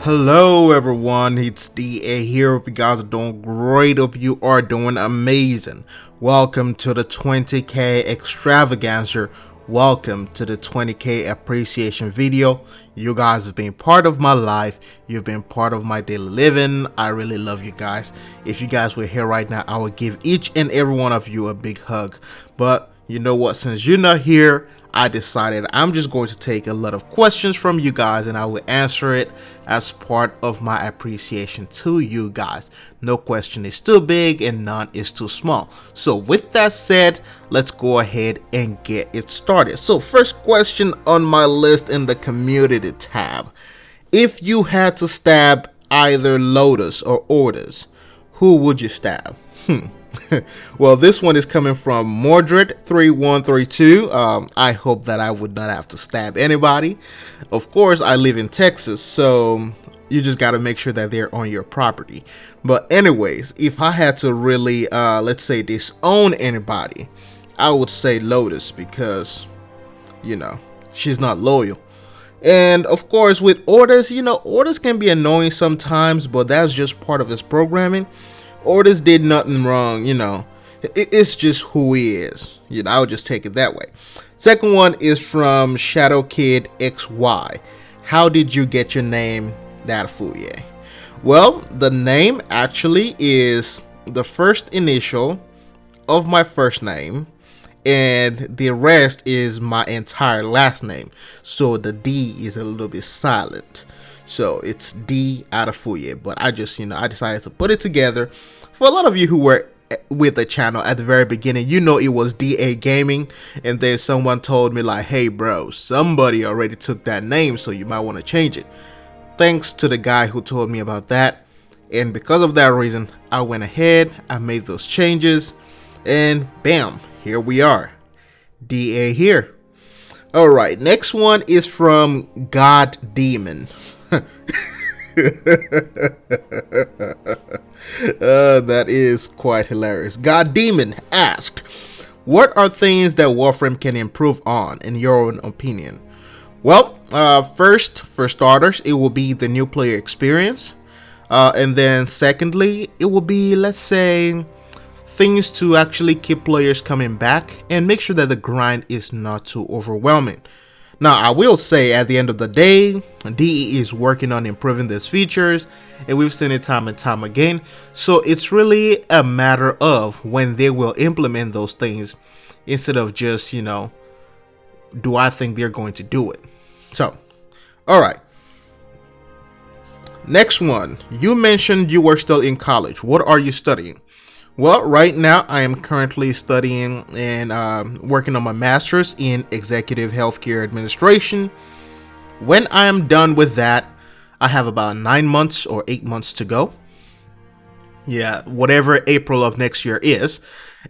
Hello everyone, it's DA here. Hope you guys are doing great. Hope you are doing amazing. Welcome to the 20k extravaganza. Welcome to the 20k appreciation video. You guys have been part of my life. You've been part of my daily living. I really love you guys. If you guys were here right now, I would give each and every one of you a big hug. But you know what, since you're not here, I decided I'm just going to take a lot of questions from you guys and I will answer it as part of my appreciation to you guys. No question is too big and none is too small. So with that said, let's go ahead and get it started. So first question on my list in the community tab. If you had to stab either Lotus or Orders, who would you stab? Well, this one is coming from Mordred3132. I hope that I would not have to stab anybody. Of course, I live in Texas, so you just got to make sure that they're on your property. But anyways, if I had to really, let's say, disown anybody, I would say Lotus because, you know, she's not loyal. And of course, with Orders, you know, Orders can be annoying sometimes, but that's just part of his programming. Orders did nothing wrong, you know. It's just who he is. You know, I would just take it that way. Second one is from Shadow Kid XY. How did you get your name, DADEFUYE? Well, the name actually is the first initial of my first name, and the rest is my entire last name. So the D is a little bit silent. So it's DADEFUYE, but I just, I decided to put it together. For a lot of you who were with the channel at the very beginning, you know it was DA Gaming, and then someone told me like, hey bro, somebody already took that name, so you might want to change it. Thanks to the guy who told me about that, and because of that reason, I went ahead, I made those changes, and bam, here we are, DA here. Alright, next one is from God Demon. That is quite hilarious. God Demon asked, what are things that Warframe can improve on in your own opinion? Well, first, for starters, it will be the new player experience, and then secondly, it will be, let's say, things to actually keep players coming back and make sure that the grind is not too overwhelming. Now, I will say at the end of the day, DE is working on improving these features, and we've seen it time and time again. So it's really a matter of when they will implement those things instead of just, do I think they're going to do it? So, all right. Next one. You mentioned you were still in college. What are you studying? Well, right now I am currently studying and working on my master's in executive healthcare administration. When I am done with that, I have about 9 months or 8 months to go. Yeah, whatever April of next year is.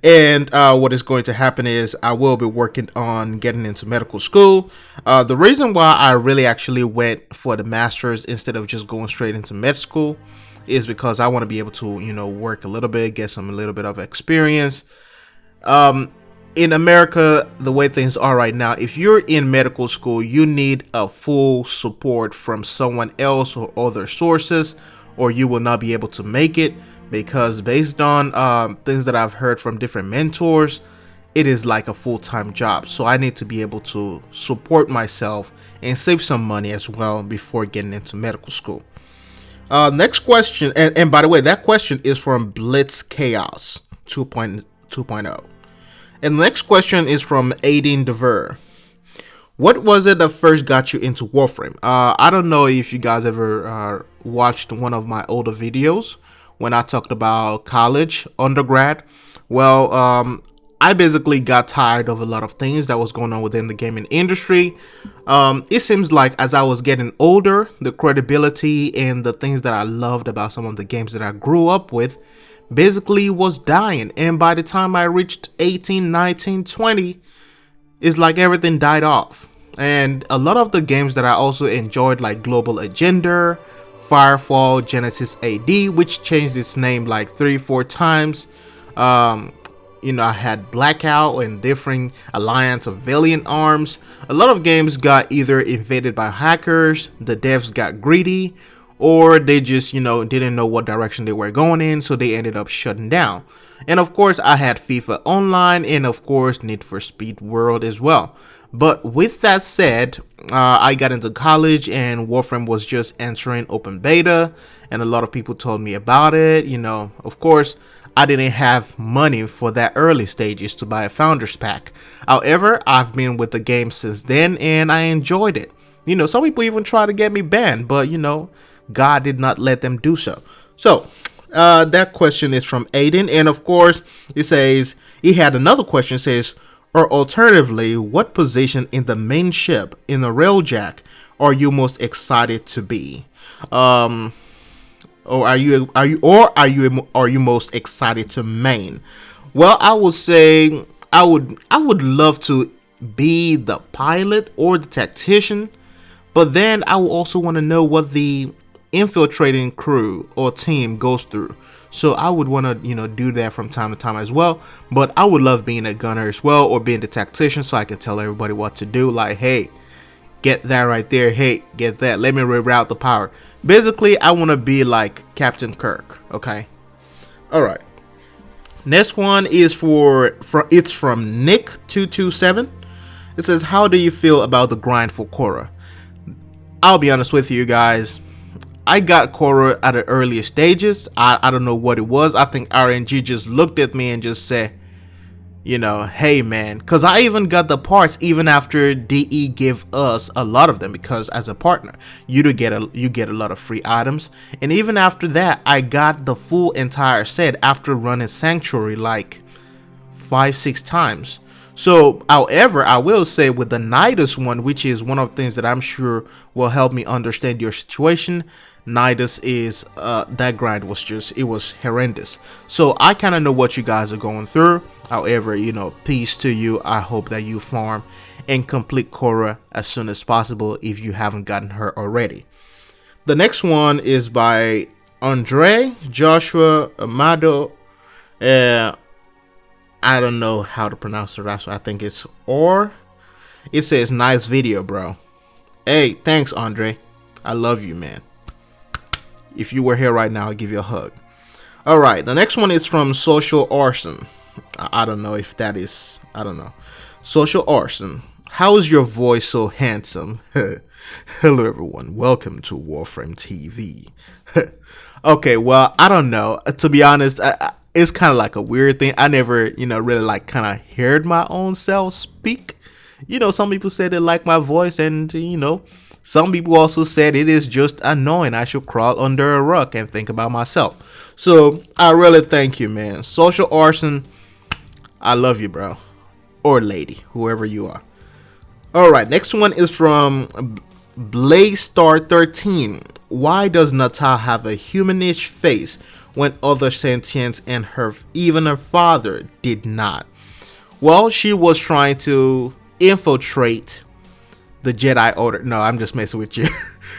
And what is going to happen is I will be working on getting into medical school. The reason why I really actually went for the master's instead of just going straight into med school is because I want to be able to, work a little bit, get a little bit of experience. In America, the way things are right now, if you're in medical school, you need a full support from someone else or other sources, or you will not be able to make it, because based on things that I've heard from different mentors, it is like a full-time job. So I need to be able to support myself and save some money as well before getting into medical school. Next question, and by the way, that question is from Blitz Chaos 2.0. And the next question is from Aiden DeVer. What was it that first got you into Warframe? I don't know if you guys ever watched one of my older videos when I talked about college, undergrad. Well, I basically got tired of a lot of things that was going on within the gaming industry. It seems like as I was getting older, the credibility and the things that I loved about some of the games that I grew up with basically was dying. And by the time I reached 18, 19, 20, it's like everything died off. And a lot of the games that I also enjoyed, like Global Agenda, Firefall, Genesis AD, which changed its name like 3-4 times. I had Blackout and different Alliance of Valiant Arms. A lot of games got either invaded by hackers, the devs got greedy, or they just, didn't know what direction they were going in, so they ended up shutting down. And of course, I had FIFA Online and of course Need for Speed World as well. But with that said, I got into college and Warframe was just entering open beta, and a lot of people told me about it. Of course, I didn't have money for that early stages to buy a founder's pack. However, I've been with the game since then and I enjoyed it. Some people even try to get me banned, but God did not let them do so. So, that question is from Aiden, and of course, it says, he had another question, says, or alternatively, what position in the main ship in the Railjack are you most excited to be? Or are you most excited to main? Well, I would say I would love to be the pilot or the tactician, but then I would also want to know what the infiltrating crew or team goes through. So I would want to, do that from time to time as well. But I would love being a gunner as well, or being the tactician, so I can tell everybody what to do. Like, hey, get that right there. Hey, get that. Let me reroute the power. Basically, I want to be like Captain Kirk. Okay. All right. Next one is it's from Nick227. It says, how do you feel about the grind for Korra? I'll be honest with you guys. I got Korra at the earliest stages. I don't know what it was. I think RNG just looked at me and just said, hey man, because I even got the parts even after DE gave us a lot of them, because as a partner you get a lot of free items. And even after that, I got the full entire set after running Sanctuary like 5-6 times. So, however, I will say with the Nidus one, which is one of the things that I'm sure will help me understand your situation, Nidus is, that grind was it was horrendous. So, I kind of know what you guys are going through. However, peace to you. I hope that you farm and complete Korra as soon as possible if you haven't gotten her already. The next one is by Andre Joshua Amado. I don't know how to pronounce the rest. I think it's or. It says, nice video, bro. Hey, thanks, Andre. I love you, man. If you were here right now, I'll give you a hug. All right, the next one is from Social Arson. I don't know if that is, I don't know. Social Arson, how is your voice so handsome? Hello, everyone. Welcome to Warframe TV. Okay, well, I don't know. To be honest, it's kind of like a weird thing. I never, really like kind of heard my own self speak. Some people said they like my voice, and, some people also said it is just annoying. I should crawl under a rock and think about myself. So I really thank you, man. Social Arson, I love you, bro. Or lady, whoever you are. All right, next one is from BlazeStar13. Why does Nata have a humanish face when other sentients and even her father did not? Well, she was trying to infiltrate the Jedi Order. No, I'm just messing with you.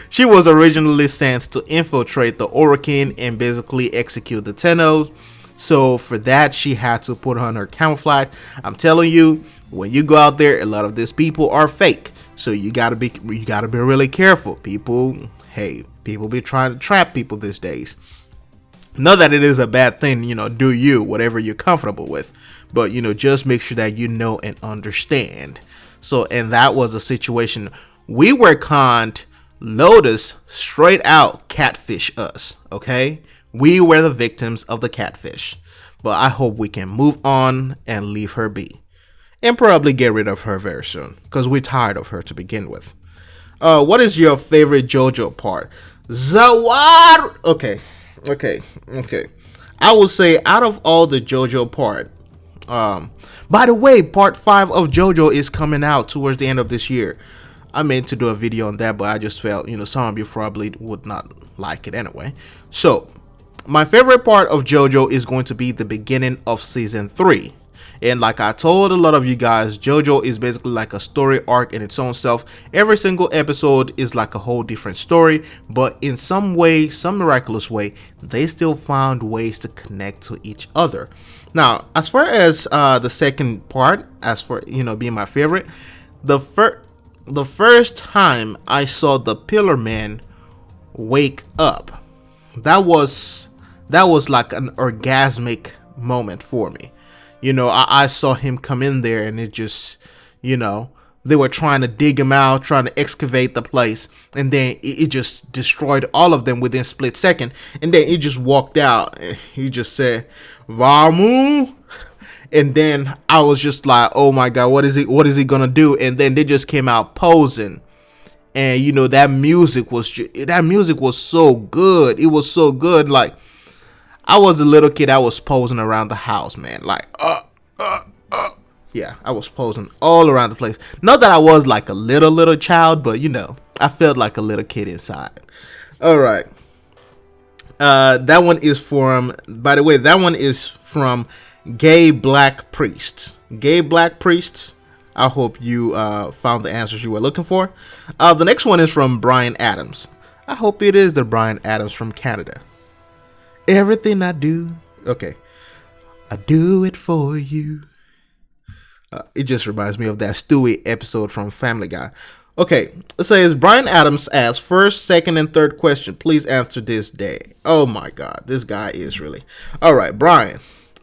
She was originally sent to infiltrate the Orokin and basically execute the Tennos. So for that, she had to put on her camouflage. I'm telling you, when you go out there, a lot of these people are fake. So you gotta be really careful. People be trying to trap people these days. Not that it is a bad thing, do you, whatever you're comfortable with. But, just make sure that you know and understand. So, and that was a situation. We were conned. Lotus straight out catfish us, okay? We were the victims of the catfish. But I hope we can move on and leave her be. And probably get rid of her very soon. Because we're tired of her to begin with. What is your favorite JoJo part? Zawar! Okay. I will say out of all the JoJo part, by the way, part 5 of JoJo is coming out towards the end of this year. I meant to do a video on that, but I just felt, some of you probably would not like it anyway. So, my favorite part of JoJo is going to be the beginning of season 3. And like I told a lot of you guys, JoJo is basically like a story arc in its own self. Every single episode is like a whole different story, but in some way, some miraculous way, they still found ways to connect to each other. Now, as far as the second part, as for, being my favorite, the first time I saw the Pillar Man wake up. That was like an orgasmic moment for me. I saw him come in there, and it just, they were trying to dig him out, trying to excavate the place, and then it just destroyed all of them within a split second. And then he just walked out, and he just said, "Vamu." And then I was just like, "Oh my God, what is he gonna do?" And then they just came out posing, and that music was so good. It was so good. Like, I was a little kid, I was posing around the house, man. Like, yeah, I was posing all around the place. Not that I was like a little child, but I felt like a little kid inside. All right. That one is from, by the way, that one is from Gay Black Priests. Gay Black Priests. I hope you found the answers you were looking for. The next one is from Brian Adams. I hope it is the Brian Adams from Canada. Everything I do, okay, I do it for you. It just reminds me of that Stewie episode from Family Guy. Okay, it says Brian Adams asks, first, second, and third question. Please answer this day. Oh my God, this guy is really. All right, Brian,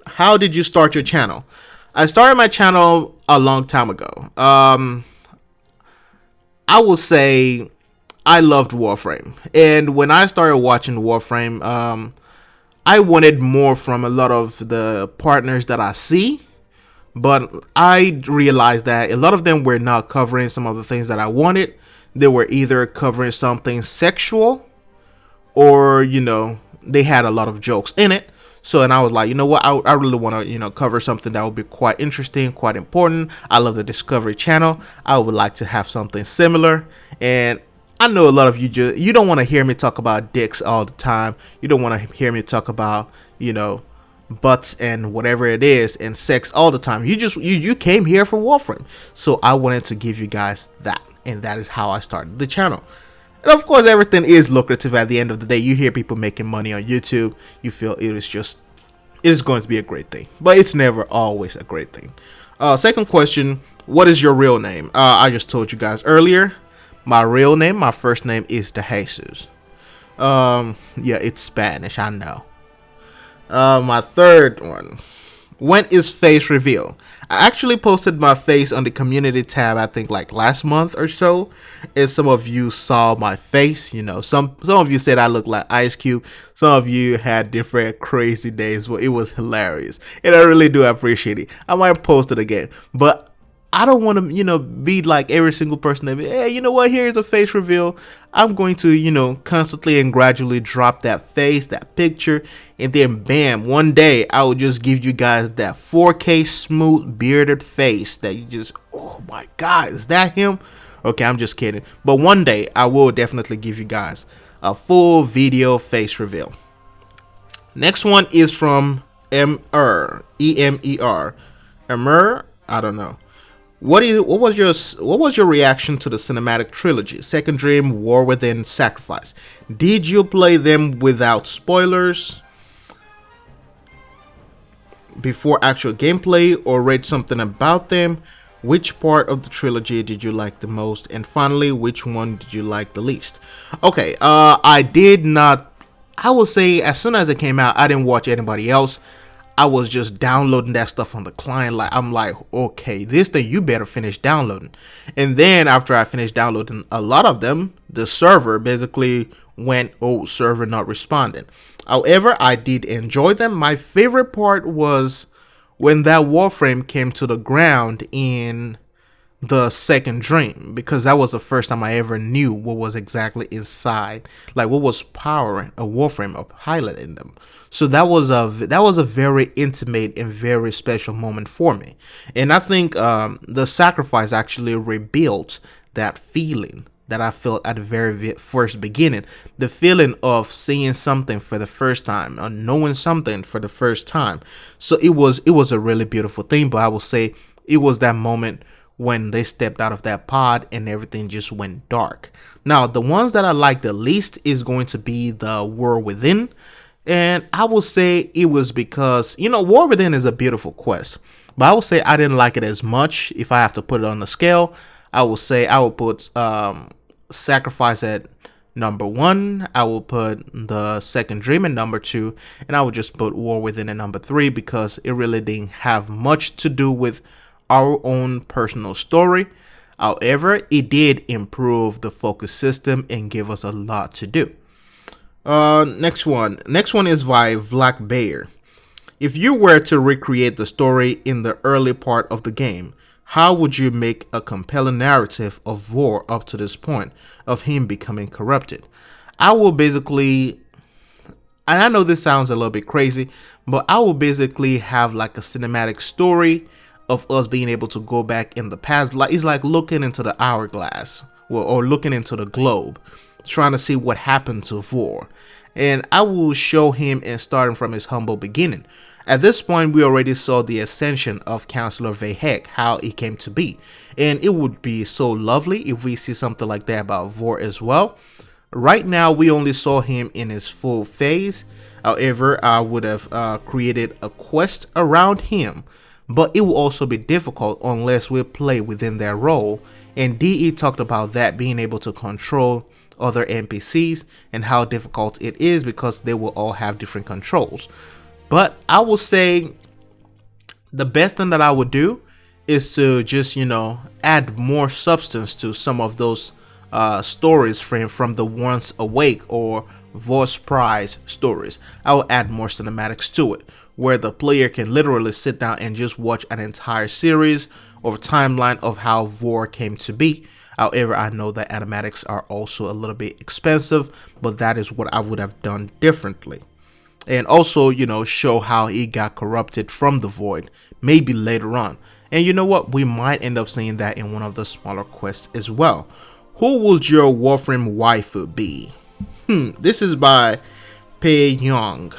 how did you start your channel? I started my channel a long time ago. I will say I loved Warframe, and when I started watching Warframe, I wanted more from a lot of the partners that I see, but I realized that a lot of them were not covering some of the things that I wanted. They were either covering something sexual, or they had a lot of jokes in it. So, and I was like, you know what, I really want to cover something that would be quite interesting, quite important. I love the Discovery Channel. I would like to have something similar. And I know a lot of you don't want to hear me talk about dicks all the time. You don't want to hear me talk about, butts and whatever it is and sex all the time. You came here for Warframe. So I wanted to give you guys that. And that is how I started the channel. And of course, everything is lucrative at the end of the day. You hear people making money on YouTube. You feel it is going to be a great thing. But it's never always a great thing. Second question, what is your real name? I just told you guys earlier. My real name, my first name is De Jesus. Yeah, it's Spanish, I know. My third one. When is face reveal? I actually posted my face on the community tab, I think like last month or so. And some of you saw my face. Some of you said I looked like Ice Cube. Some of you had different crazy days. Well, it was hilarious. And I really do appreciate it. I might post it again. But I don't want to, be like every single person that, hey, you know what, here's a face reveal. I'm going to, constantly and gradually drop that face, that picture, and then bam, one day I will just give you guys that 4K smooth bearded face that you just, oh my God, is that him? Okay, I'm just kidding. But one day I will definitely give you guys a full video face reveal. Next one is from Emer, E-M-E-R. Emer, I don't know. What was your reaction to the cinematic trilogy? Second Dream, War Within, Sacrifice. Did you play them without spoilers before actual gameplay, or read something about them? Which part of the trilogy did you like the most? And finally, which one did you like the least? Okay, I did not. I will say as soon as it came out, I didn't watch anybody else. I was just downloading that stuff on the client. Like, I'm like, okay, this thing you better finish downloading. And then after I finished downloading a lot of them, the server basically went, oh, server not responding. However, I did enjoy them. My favorite part was when that Warframe came to the ground in the Second Dream, because that was the first time I ever knew what was exactly inside, like what was powering a Warframe, a pilot in them. So that was a very intimate and very special moment for me. And I think the Sacrifice actually rebuilt that feeling that I felt at the very first beginning, the feeling of seeing something for the first time, or knowing something for the first time. So it was a really beautiful thing. But I will say it was that moment when they stepped out of that pod and everything just went dark. Now, the ones that I like the least is going to be the War Within. And I will say it was because, War Within is a beautiful quest. But I will say I didn't like it as much. If I have to put it on the scale, I will say I will put Sacrifice at number 1. I will put The Second Dream in number 2, and I will just put War Within in number 3 because it really didn't have much to do with our own personal story. However, it did improve the focus system and give us a lot to do. Next one is by Black Bear. If you were to recreate the story in the early part of the game, how would you make a compelling narrative of Vor up to this point of him becoming corrupted? I will basically, and I know this sounds a little bit crazy, but I will basically have like a cinematic story of us being able to go back in the past. Like it's like looking into the hourglass, or looking into the globe, trying to see what happened to Vor. And I will show him and starting from his humble beginning. At this point, we already saw the ascension of Counselor Vahek, how it came to be. And it would be so lovely if we see something like that about Vor as well. Right now, we only saw him in his full phase. However, I would have created a quest around him. But it will also be difficult unless we play within their role. And DE talked about that, being able to control other NPCs and how difficult it is because they will all have different controls. But I will say the best thing that I would do is to just, add more substance to some of those stories from the Once Awake or Voice Prize stories. I will add more cinematics to it, where the player can literally sit down and just watch an entire series or timeline of how Vor came to be. However, I know that animatics are also a little bit expensive, but that is what I would have done differently. And also, show how he got corrupted from the Void, maybe later on. And you know what? We might end up seeing that in one of the smaller quests as well. Who would your Warframe waifu be? This is by Pei Young.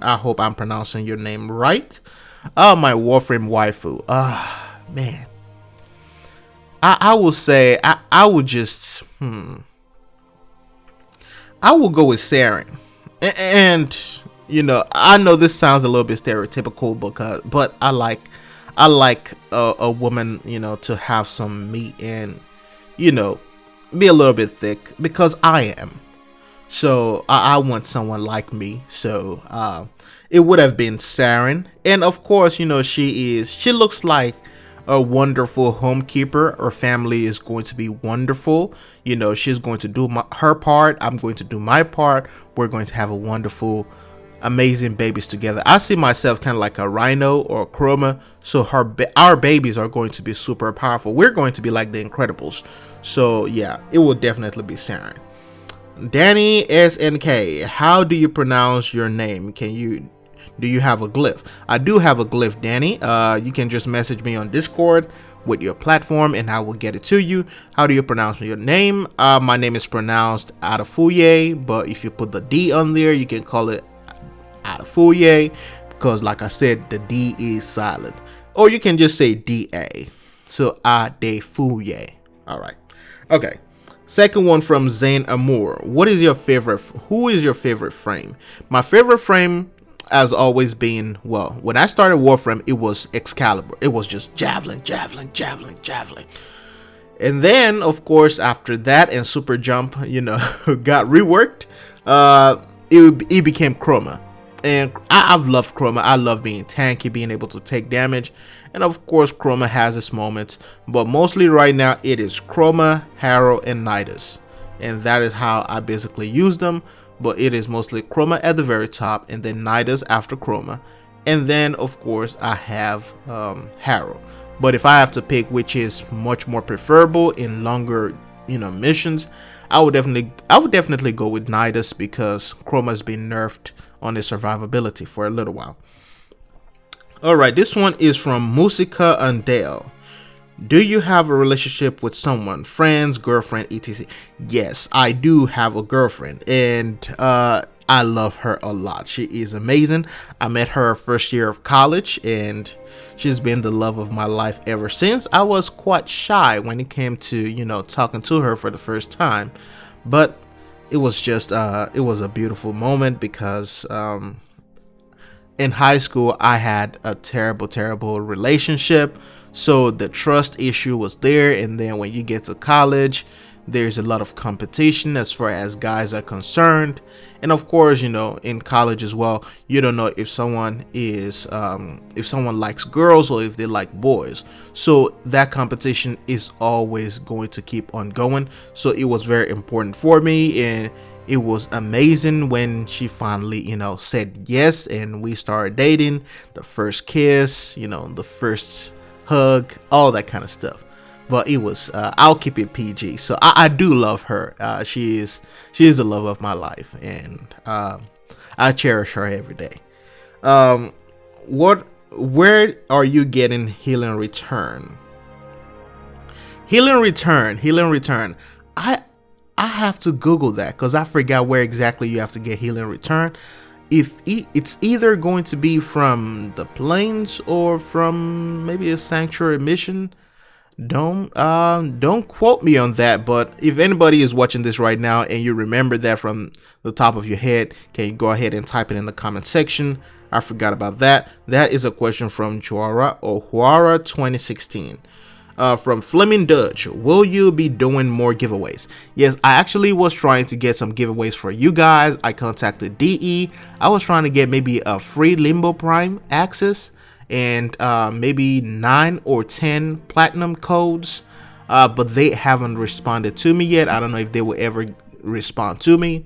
I hope I'm pronouncing your name right. My Warframe waifu. Man. I will say, I would just, I will go with Saryn. And I know this sounds a little bit stereotypical but I like a woman, to have some meat and, be a little bit thick because I am. So I want someone like me. So it would have been Saryn. And of course, she looks like a wonderful homekeeper. Her family is going to be wonderful. She's going to do her part. I'm going to do my part. We're going to have a wonderful, amazing babies together. I see myself kind of like a Rhino or a Chroma. So our babies are going to be super powerful. We're going to be like the Incredibles. So yeah, it will definitely be Saryn. Danny SNK, how do you pronounce your name? Do you have a glyph? I do have a glyph, Danny. You can just message me on Discord with your platform and I will get it to you. How do you pronounce your name? My name is pronounced DADEFUYE, but if you put the D on there, you can call it DADEFUYE because like I said, the D is silent. Or you can just say DA. So DADEFUYE. All right. Okay. Second one from Zane Amour. Who is your favorite frame? My favorite frame has always been, when I started Warframe, it was Excalibur. It was just javelin. And then, of course, after that and Super Jump, got reworked, it became Chroma. And I've loved Chroma. I love being tanky, being able to take damage. And of course, Chroma has its moments. But mostly right now, it is Chroma, Harrow, and Nidus. And that is how I basically use them. But it is mostly Chroma at the very top, and then Nidus after Chroma. And then, of course, I have Harrow. But if I have to pick which is much more preferable in longer, missions, I would definitely go with Nidus because Chroma's been nerfed on its survivability for a little while. Alright, this one is from Musica Undale. Do you have a relationship with someone? Friends, girlfriend, etc. Yes, I do have a girlfriend, and I love her a lot. She is amazing. I met her first year of college, and she's been the love of my life ever since. I was quite shy when it came to, talking to her for the first time, but it was just, it was a beautiful moment because in high school, I had a terrible relationship. So the trust issue was there. And then when you get to college, There's a lot of competition as far as guys are concerned, and of course, in college as well, you don't know if someone likes girls or if they like boys. So that competition is always going to keep on going. So it was very important for me, and it was amazing when she finally, said yes, and we started dating. The first kiss, the first hug, all that kind of stuff. But it was, I'll keep it PG. So I do love her. She is the love of my life, and I cherish her every day. Where are you getting Healing Return? Healing Return. I have to Google that because I forgot where exactly you have to get Healing Return. If it's either going to be from the plains or from maybe a sanctuary mission. Don't quote me on that, but if anybody is watching this right now and you remember that from the top of your head, can you go ahead and type it in the comment section? I forgot about that. That is a question from Huara 2016. From Fleming Dutch, will you be doing more giveaways? Yes, I actually was trying to get some giveaways for you guys. I contacted DE. I was trying to get maybe a free Limbo Prime access and maybe 9 or 10 platinum codes, but they haven't responded to me yet. I don't know if they will ever respond to me,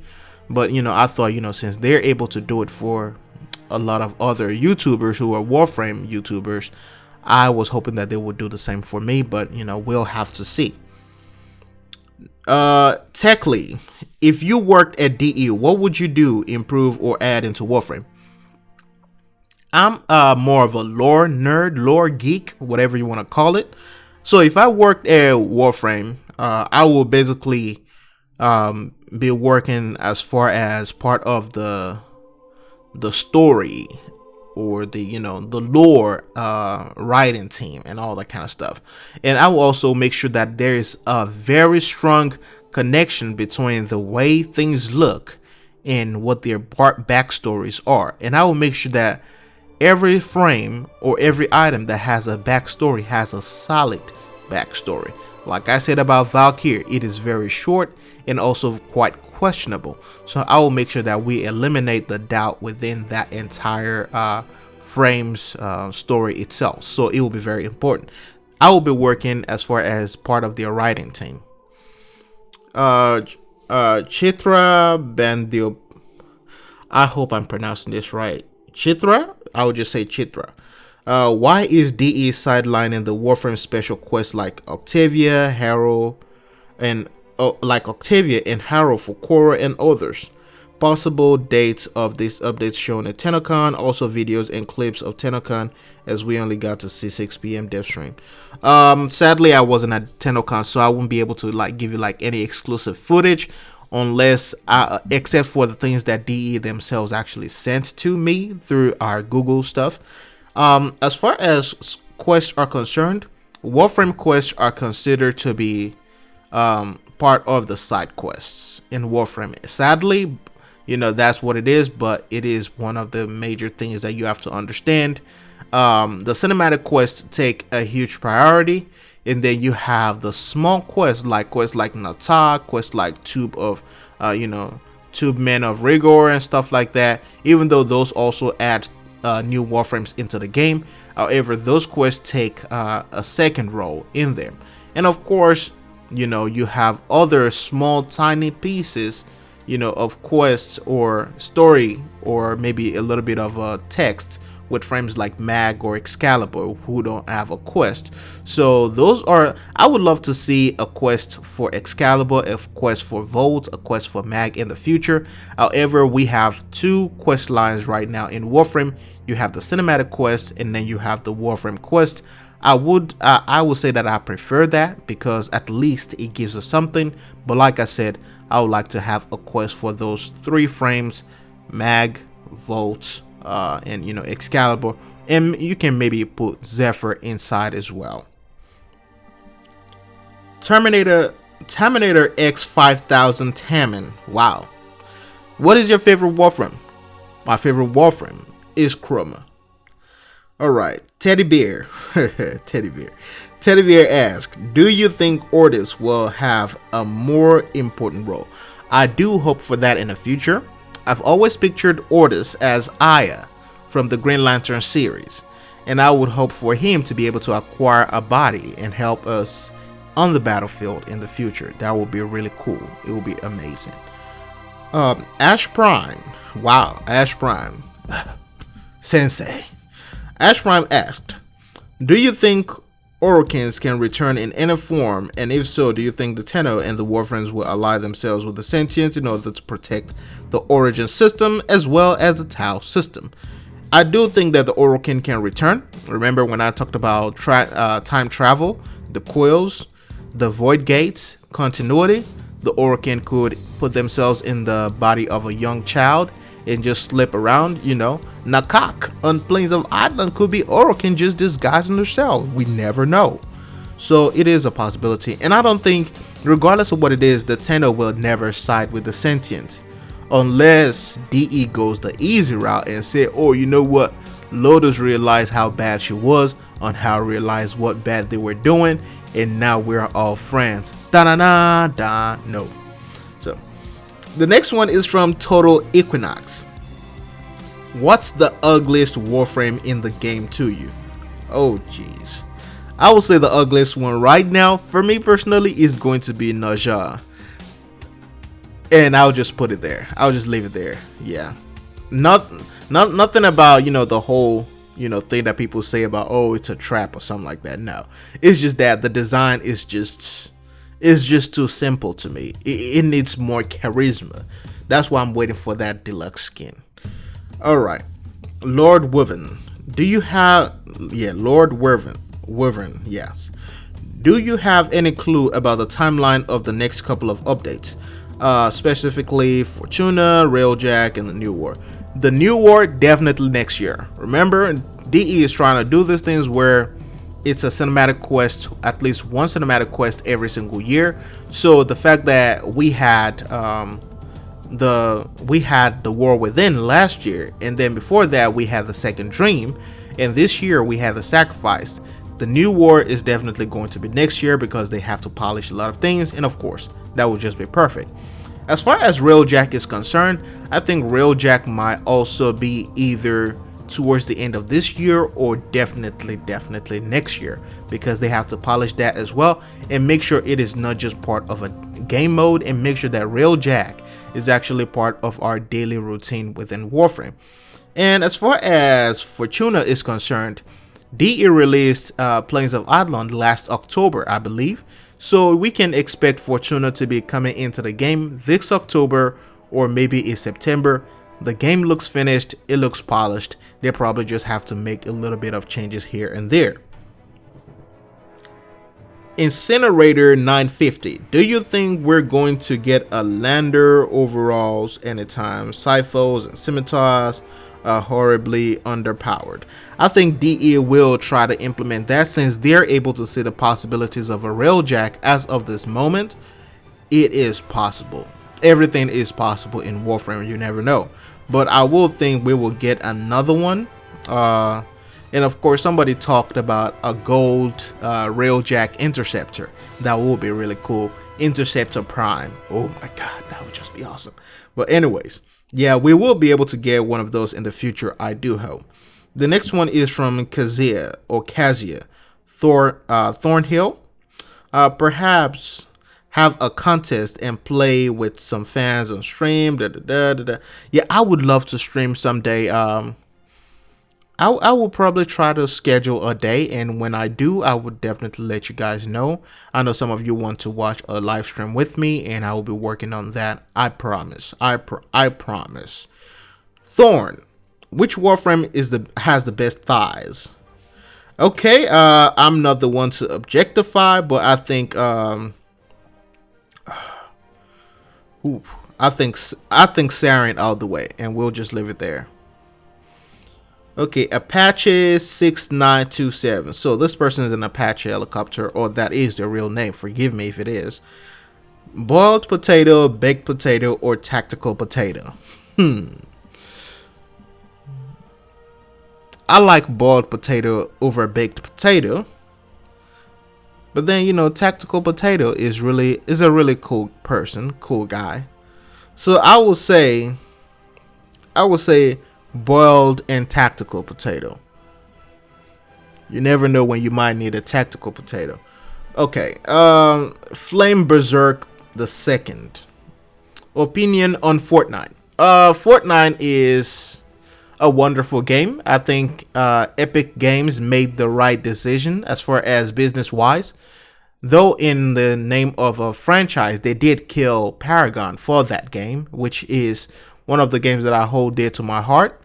but I thought, since they're able to do it for a lot of other YouTubers who are Warframe YouTubers, I was hoping that they would do the same for me, but we'll have to see. Techly, if you worked at DE, what would you do, improve, or add into Warframe? I'm more of a lore nerd, lore geek, whatever you want to call it. So if I worked at Warframe, I will basically be working as far as part of the story or the lore writing team and all that kind of stuff. And I will also make sure that there is a very strong connection between the way things look and what their backstories are. And I will make sure that every frame or every item that has a backstory has a solid backstory. Like I said about Valkyrie, it is very short and also quite questionable. So I will make sure that we eliminate the doubt within that entire frame's story itself. So it will be very important. I will be working as far as part of the writing team. Chitra Bandio, I hope I'm pronouncing this right. Chitra? I would just say Chitra. Why is DE sidelining the Warframe special quests like Octavia, Harrow, and Harrow for Korra and others? Possible dates of these updates shown at TennoCon, also videos and clips of TennoCon, as we only got to see 6 p.m. dev stream. Sadly, I wasn't at TennoCon, so I wouldn't be able to give you any exclusive footage, unless except for the things that DE themselves actually sent to me through our Google stuff. As far as quests are concerned, Warframe quests are considered to be part of the side quests in Warframe. Sadly, that's what it is, but it is one of the major things that you have to understand. The cinematic quests take a huge priority, and then you have the small quests like Nata, quests like Tube Men of Rigor and stuff like that. Even though those also add new Warframes into the game, however, those quests take a second role in them. And of course, you have other small tiny pieces, of quests or story, or maybe a little bit of text with frames like Mag or Excalibur who don't have a quest. So those are, I would love to see a quest for Excalibur, a quest for Volt, a quest for Mag in the future. However, we have two quest lines right now in Warframe. You have the cinematic quest, and then you have the Warframe quest. I would say that I prefer that, because at least it gives us something. But like I said, I would like to have a quest for those 3 frames: Mag, Volt, and Excalibur, and you can maybe put Zephyr inside as well. Terminator X5000 Taman. Wow. What is your favorite Warframe? My favorite Warframe is Chroma. Alright, Teddy Bear. Teddy Bear. Teddy asks, do you think Ordis will have a more important role? I do hope for that in the future. I've always pictured Ordis as Aya from the Green Lantern series, and I would hope for him to be able to acquire a body and help us on the battlefield in the future. That would be really cool. It would be amazing. Ash Prime. Wow, Ash Prime. Sensei. Ash Prime asked, do you think Orokins can return in any form, and if so, do you think the Tenno and the Warframes will ally themselves with the Sentients in order to protect the Origin system as well as the Tau system? I do think that the Orokin can return. Remember when I talked about time travel, the coils, the void gates, continuity? The Orokin could put themselves in the body of a young child and just slip around, you know. Nakak on Plains of Island could be Orokin just disguising themselves. We never know. So it is a possibility. And I don't think, regardless of what it is, the Tenno will never side with the Sentients. Unless DE goes the easy route and say, oh, you know what? Lotus realized how bad she was, on how realized what bad they were doing, and now we're all friends. Da-da-da-da. No. So the next one is from Total Equinox. What's the ugliest Warframe in the game to you? Oh jeez. I would say the ugliest one right now for me personally is going to be Naja. And I'll just put it there. I'll just leave it there. Yeah. Nothing about, you know, the whole, you know, thing that people say about, oh, it's a trap or something like that. No. It's just that the design is just too simple to me. It needs more charisma. That's why I'm waiting for that deluxe skin. All right. Lord Wyvern. Do you have, Lord Wyvern, yes. Do you have any clue about the timeline of the next couple of updates? Specifically Fortuna, Railjack, and the New War. The New War definitely next year. Remember, DE is trying to do these things where it's a cinematic quest, at least one cinematic quest every single year. So the fact that we had the War Within last year, and then before that we had the Second Dream, and this year we had the Sacrifice. The New War is definitely going to be next year because they have to polish a lot of things, and of course that would just be perfect. As far as Railjack is concerned, I think Railjack might also be either towards the end of this year or definitely next year, because they have to polish that as well and make sure it is not just part of a game mode, and make sure that Railjack is actually part of our daily routine within Warframe. And as far as Fortuna is concerned, DE released Plains of Adlon last October, I believe. So we can expect Fortuna to be coming into the game this October or maybe in September. The game looks finished, it looks polished. They probably just have to make a little bit of changes here and there. Incinerator 950. Do you think we're going to get a lander overalls anytime? Scyphos and scimitars are horribly underpowered. I think DE will try to implement that since they're able to see the possibilities of a Railjack as of this moment. It is possible. Everything is possible in Warframe, you never know. But I will think we will get another one. And of course somebody talked about a gold Railjack Interceptor. That will be really cool. Interceptor Prime. Oh my god, that would just be awesome. But anyways, yeah, we will be able to get one of those in the future, I do hope. The next one is from Kazia Thornhill. Perhaps have a contest and play with some fans on stream. Yeah, I would love to stream someday. I will probably try to schedule a day, and when I do, I would definitely let you guys know. I know some of you want to watch a live stream with me, and I will be working on that. I promise. I promise. Thorn, which Warframe has the best thighs? Okay, I'm not the one to objectify, but I think I think Saryn all the way, and we'll just leave it there. Okay, Apache 6927. So this person is an Apache helicopter, or that is their real name. Forgive me if it is. Boiled potato, baked potato, or tactical potato? I like boiled potato over baked potato. But then, Tactical Potato is a really cool person, cool guy. So I will say boiled and tactical potato. You never know when you might need a tactical potato. Okay, Flame Berserk the second. Opinion on Fortnite. Fortnite is a wonderful game. I think Epic Games made the right decision as far as business wise. Though in the name of a franchise, they did kill Paragon for that game, which is one of the games that I hold dear to my heart.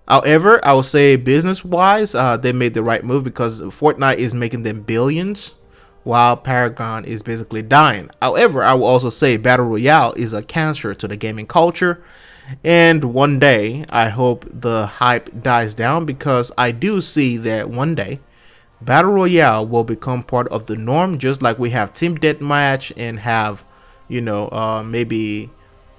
However, I will say business-wise, they made the right move because Fortnite is making them billions, while Paragon is basically dying. However, I will also say Battle Royale is a cancer to the gaming culture, and one day, I hope the hype dies down because I do see that one day, Battle Royale will become part of the norm, just like we have Team Deathmatch and have, maybe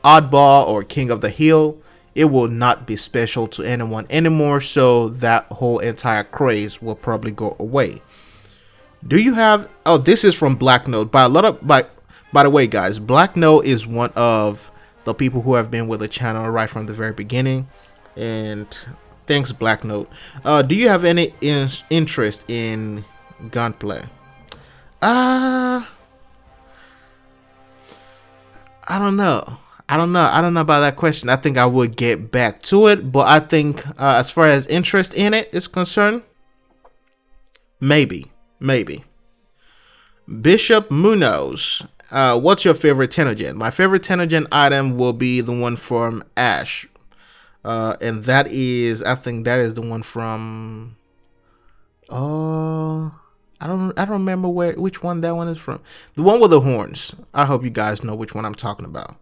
Oddball or King of the Hill. It will not be special to anyone anymore, so that whole entire craze will probably go away. Do you have... Oh, this is from Black Note. By the way, guys, Black Note is one of the people who have been with the channel right from the very beginning. And thanks, Black Note. Do you have any interest in gunplay? I don't know. I don't know about that question. I think I would get back to it, but I think as far as interest in it is concerned, maybe. Bishop Munoz, what's your favorite Tenogen? My favorite Tenogen item will be the one from Ash, and that is, I think that is the one from. I don't remember which one that one is from. The one with the horns. I hope you guys know which one I'm talking about.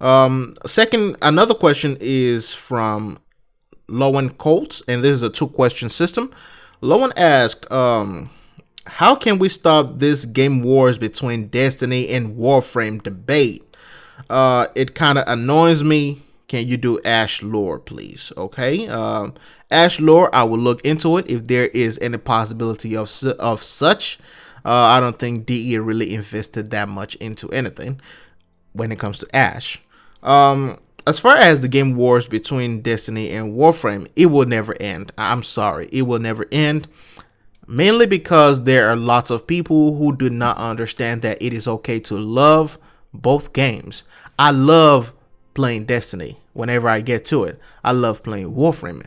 Another question is from Lowen Colts, and this is a 2-question system. Lowen asked, how can we stop this game wars between Destiny and Warframe debate? It kind of annoys me. Can you do Ash lore, please? Okay. Ash lore, I will look into it if there is any possibility of such. I don't think DE really invested that much into anything when it comes to Ash. As far as the game wars between Destiny and Warframe, it will never end. I'm sorry, it will never end. Mainly because there are lots of people who do not understand that it is okay to love both games. I love playing Destiny whenever I get to it. I love playing Warframe.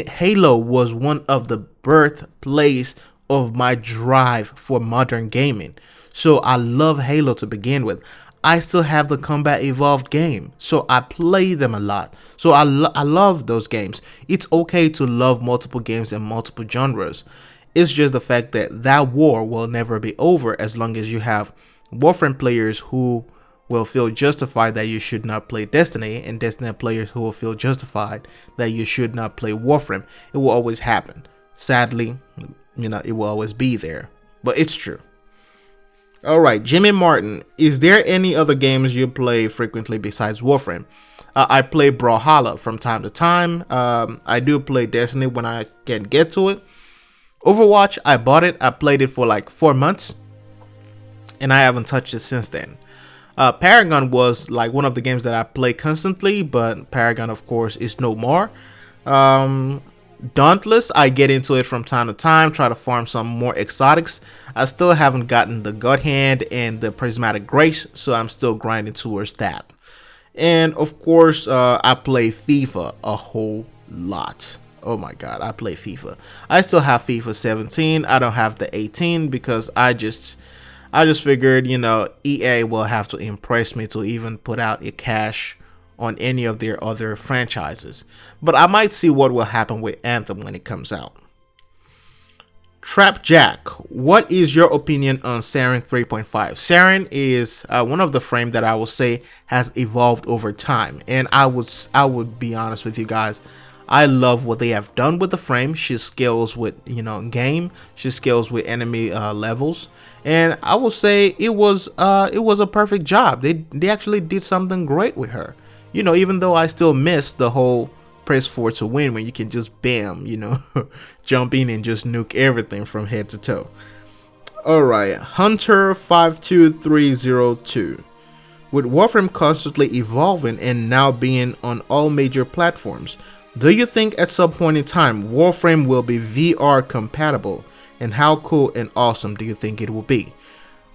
Halo was one of the birthplace of my drive for modern gaming. So I love Halo to begin with. I still have the Combat Evolved game, so I play them a lot. So I love those games. It's okay to love multiple games and multiple genres. It's just the fact that that war will never be over as long as you have Warframe players who will feel justified that you should not play Destiny, and Destiny players who will feel justified that you should not play Warframe. It will always happen. Sadly, it will always be there, but it's true. Alright, Jimmy Martin, is there any other games you play frequently besides Warframe? I play Brawlhalla from time to time. I do play Destiny when I can get to it. Overwatch, I bought it. I played it for like 4 months, and I haven't touched it since then. Paragon was like one of the games that I play constantly, but Paragon, of course, is no more. Dauntless, I get into it from time to time, try to farm some more exotics. I still haven't gotten the God Hand and the Prismatic Grace, so I'm still grinding towards that. And of course, I play FIFA a whole lot. Oh my god, I play FIFA. I still have FIFA 17. I don't have the 18 because I just figured, EA will have to impress me to even put out a cash on any of their other franchises. But I might see what will happen with Anthem when it comes out. Trapjack, what is your opinion on Saryn 3.5? Saryn is one of the frame that I will say has evolved over time, and I would be honest with you guys. I love what they have done with the frame. She scales with game. She scales with enemy levels, and I will say it was a perfect job. They actually did something great with her. Even though I still miss the whole press 4 to win when you can just bam, jump in and just nuke everything from head to toe. Alright, Hunter52302. With Warframe constantly evolving and now being on all major platforms, do you think at some point in time Warframe will be VR compatible? And how cool and awesome do you think it will be?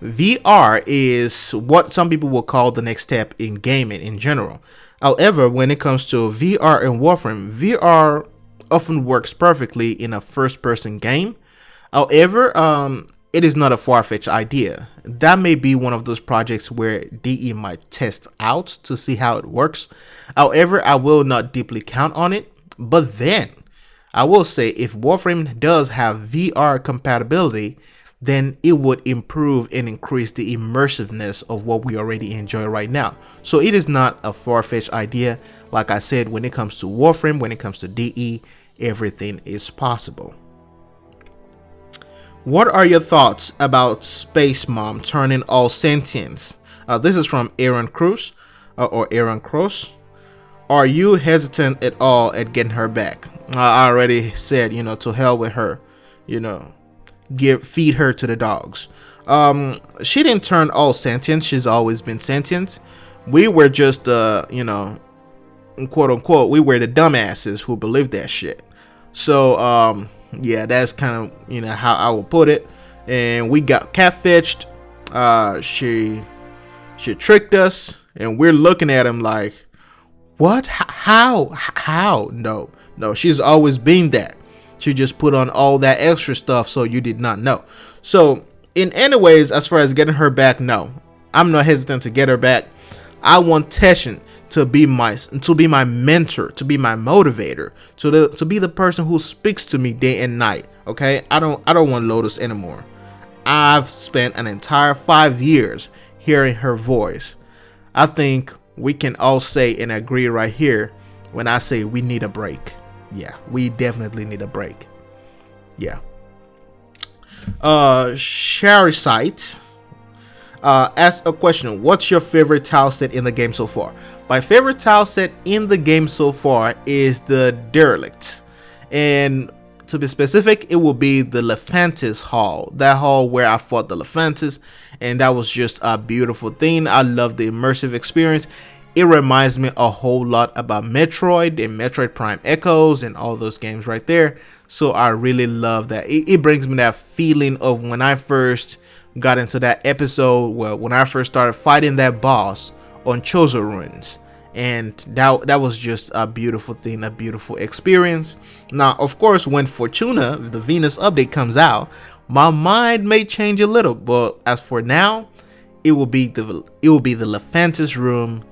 VR is what some people will call the next step in gaming in general. However, when it comes to VR and Warframe, VR often works perfectly in a first-person game. However, it is not a far-fetched idea. That may be one of those projects where DE might test out to see how it works. However, I will not deeply count on it. But then, I will say if Warframe does have VR compatibility, then it would improve and increase the immersiveness of what we already enjoy right now. So it is not a far-fetched idea. Like I said, when it comes to Warframe, when it comes to DE, everything is possible. What are your thoughts about Space Mom turning all sentience? This is from Aaron Cruz, or Aaron Cross. Are you hesitant at all at getting her back? I already said, to hell with her, feed her to the dogs. She didn't turn all sentient. She's always been sentient. We were just, quote unquote, we were the dumbasses who believed that shit. So, yeah, that's kind of, how I will put it. And we got catfished. She tricked us, and we're looking at him like, what? How? No, she's always been that. She just put on all that extra stuff so you did not know. So, in any ways, as far as getting her back, no. I'm not hesitant to get her back. I want Teshin to be my mentor, to be my motivator, to be the person who speaks to me day and night. Okay? I don't want Lotus anymore. I've spent an entire 5 years hearing her voice. I think we can all say and agree right here when I say we need a break. Yeah, we definitely need a break. Yeah. Charisite asked a question. What's your favorite tile set in the game so far? My favorite tile set in the game so far is the Derelict. And to be specific, it will be the Lephantis Hall. That hall where I fought the Lephantis. And that was just a beautiful thing. I love the immersive experience. It reminds me a whole lot about Metroid and Metroid Prime Echoes and all those games right there. So I really love that. It brings me that feeling of when I first got into that episode, when I first started fighting that boss on Chozo Ruins. And that was just a beautiful thing, a beautiful experience. Now, of course, when Fortuna, the Venus update comes out, my mind may change a little, but as for now, it will be the Lephantis room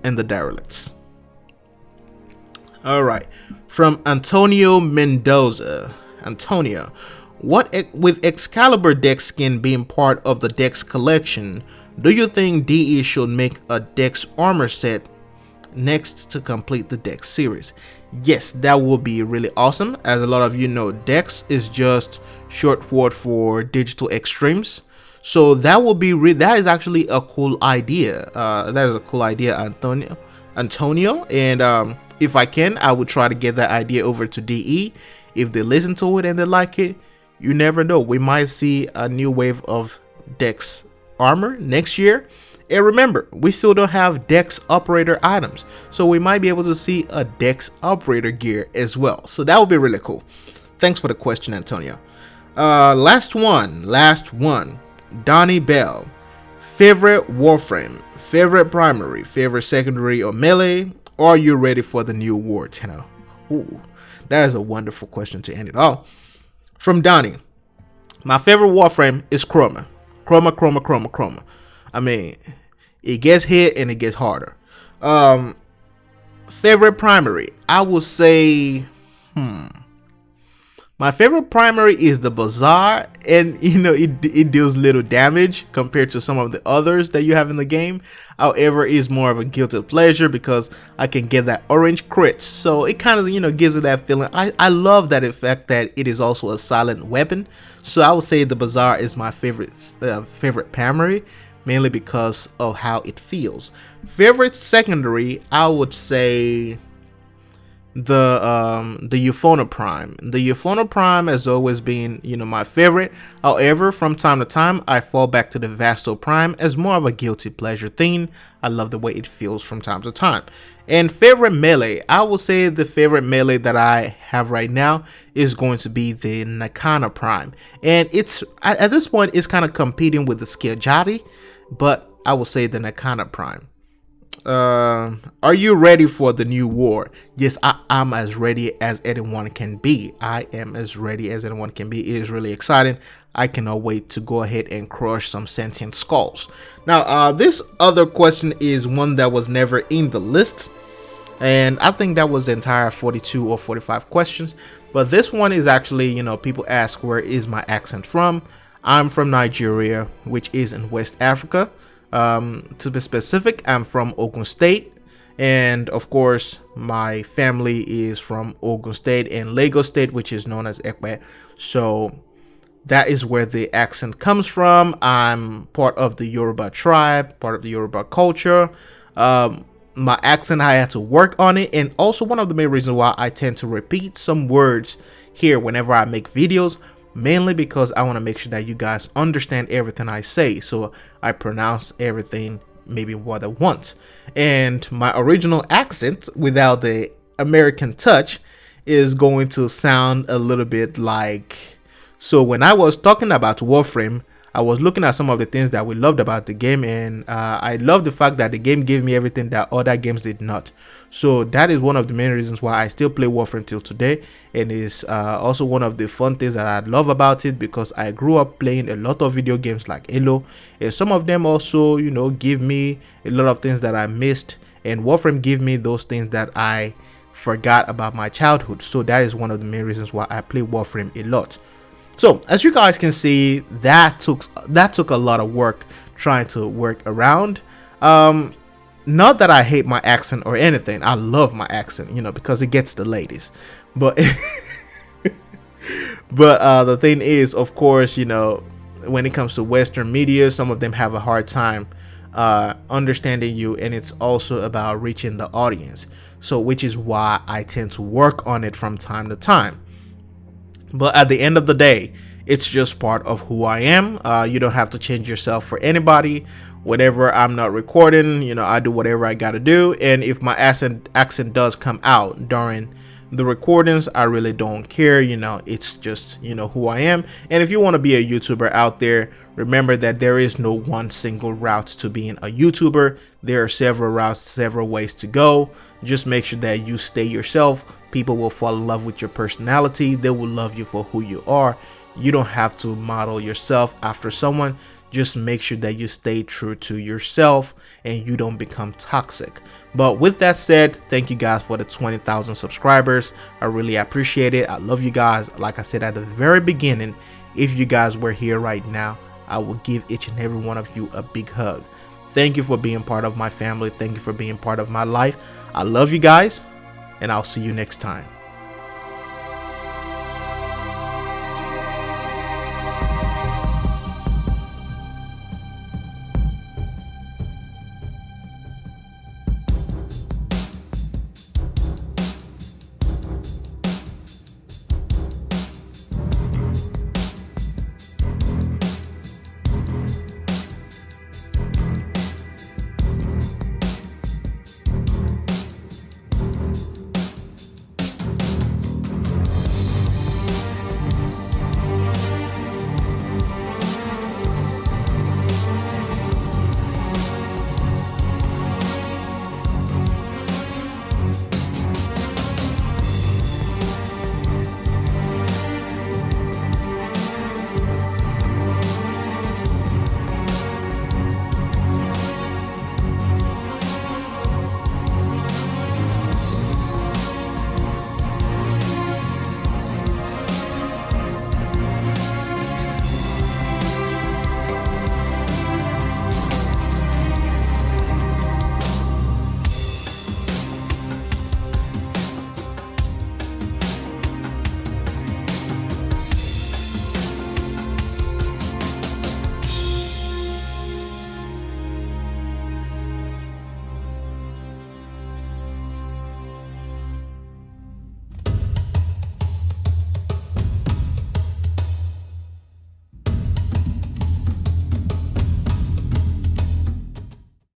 and the Derelicts. All right, from Antonio Mendoza. Antonio, with Excalibur Dex skin being part of the Dex collection, do you think DE should make a Dex armor set next to complete the Dex series? Yes, that would be really awesome. As a lot of you know, Dex is just short word for digital extremes. So that will be that is actually a cool idea. That is a cool idea, Antonio. And if I can, I would try to get that idea over to DE. If they listen to it and they like it, you never know. We might see a new wave of Dex armor next year. And remember, we still don't have Dex operator items, so we might be able to see a Dex operator gear as well. So that would be really cool. Thanks for the question, Antonio. Last one. Donnie Bell. Favorite Warframe, favorite primary, favorite secondary or melee? Or are you ready for the new war, Tenno? Ooh, that is a wonderful question to end it all. From Donnie. My favorite Warframe is Chroma. Chroma. I mean, it gets hit and it gets harder. Favorite primary, I would say, my favorite primary is the Bazaar, and it deals little damage compared to some of the others that you have in the game. However, it's more of a guilty pleasure because I can get that orange crits, so it kind of gives me that feeling. I love that effect that it is also a silent weapon. So I would say the Bazaar is my favorite primary, mainly because of how it feels. Favorite secondary, I would say the Euphona Prime. The Euphona Prime has always been, my favorite. However, from time to time, I fall back to the Vasto Prime as more of a guilty pleasure thing. I love the way it feels from time to time. And favorite melee, I will say the favorite melee that I have right now is going to be the Nakana Prime. And it's at this point, it's kind of competing with the Skirjari, but I will say the Nakana Prime. Are you ready for the new war? Yes, I'm as ready as anyone can be. I am as ready as anyone can be. It is really exciting. I cannot wait to go ahead and crush some sentient skulls. Now, this other question is one that was never in the list, and I think that was the entire 42 or 45 questions. But this one is actually, people ask, where is my accent from? I'm from Nigeria, which is in West Africa. To be specific, I'm from Ogun State, and of course my family is from Ogun State and Lagos State, which is known as Ekpe. So that is where the accent comes from. I'm part of the Yoruba tribe, part of the Yoruba culture. My accent, I had to work on it, and also one of the main reasons why I tend to repeat some words here whenever I make videos, mainly because I want to make sure that you guys understand everything I say, so I pronounce everything maybe what I want. And my original accent without the American touch is going to sound a little bit like, so when I was talking about Warframe, I was looking at some of the things that we loved about the game, and I love the fact that the game gave me everything that other games did not. So that is one of the main reasons why I still play Warframe till today, and is also one of the fun things that I love about it, because I grew up playing a lot of video games like Halo, and some of them also, give me a lot of things that I missed, and Warframe gave me those things that I forgot about my childhood. So that is one of the main reasons why I play Warframe a lot. So as you guys can see, that took a lot of work trying to work around. Not that I hate my accent or anything. I love my accent, because it gets the ladies. But but the thing is, of course, when it comes to Western media, some of them have a hard time understanding you, and it's also about reaching the audience. So which is why I tend to work on it from time to time. But at the end of the day, it's just part of who I am. You don't have to change yourself for anybody. Whenever I'm not recording, I do whatever I gotta do. And if my accent does come out during the recordings, I really don't care. It's just, who I am. And if you want to be a YouTuber out there, remember that there is no one single route to being a YouTuber. There are several routes, several ways to go. Just make sure that you stay yourself. People will fall in love with your personality. They will love you for who you are. You don't have to model yourself after someone. Just make sure that you stay true to yourself and you don't become toxic. But with that said, thank you guys for the 20,000 subscribers. I really appreciate it. I love you guys. Like I said at the very beginning, if you guys were here right now, I will give each and every one of you a big hug. Thank you for being part of my family. Thank you for being part of my life. I love you guys, and I'll see you next time.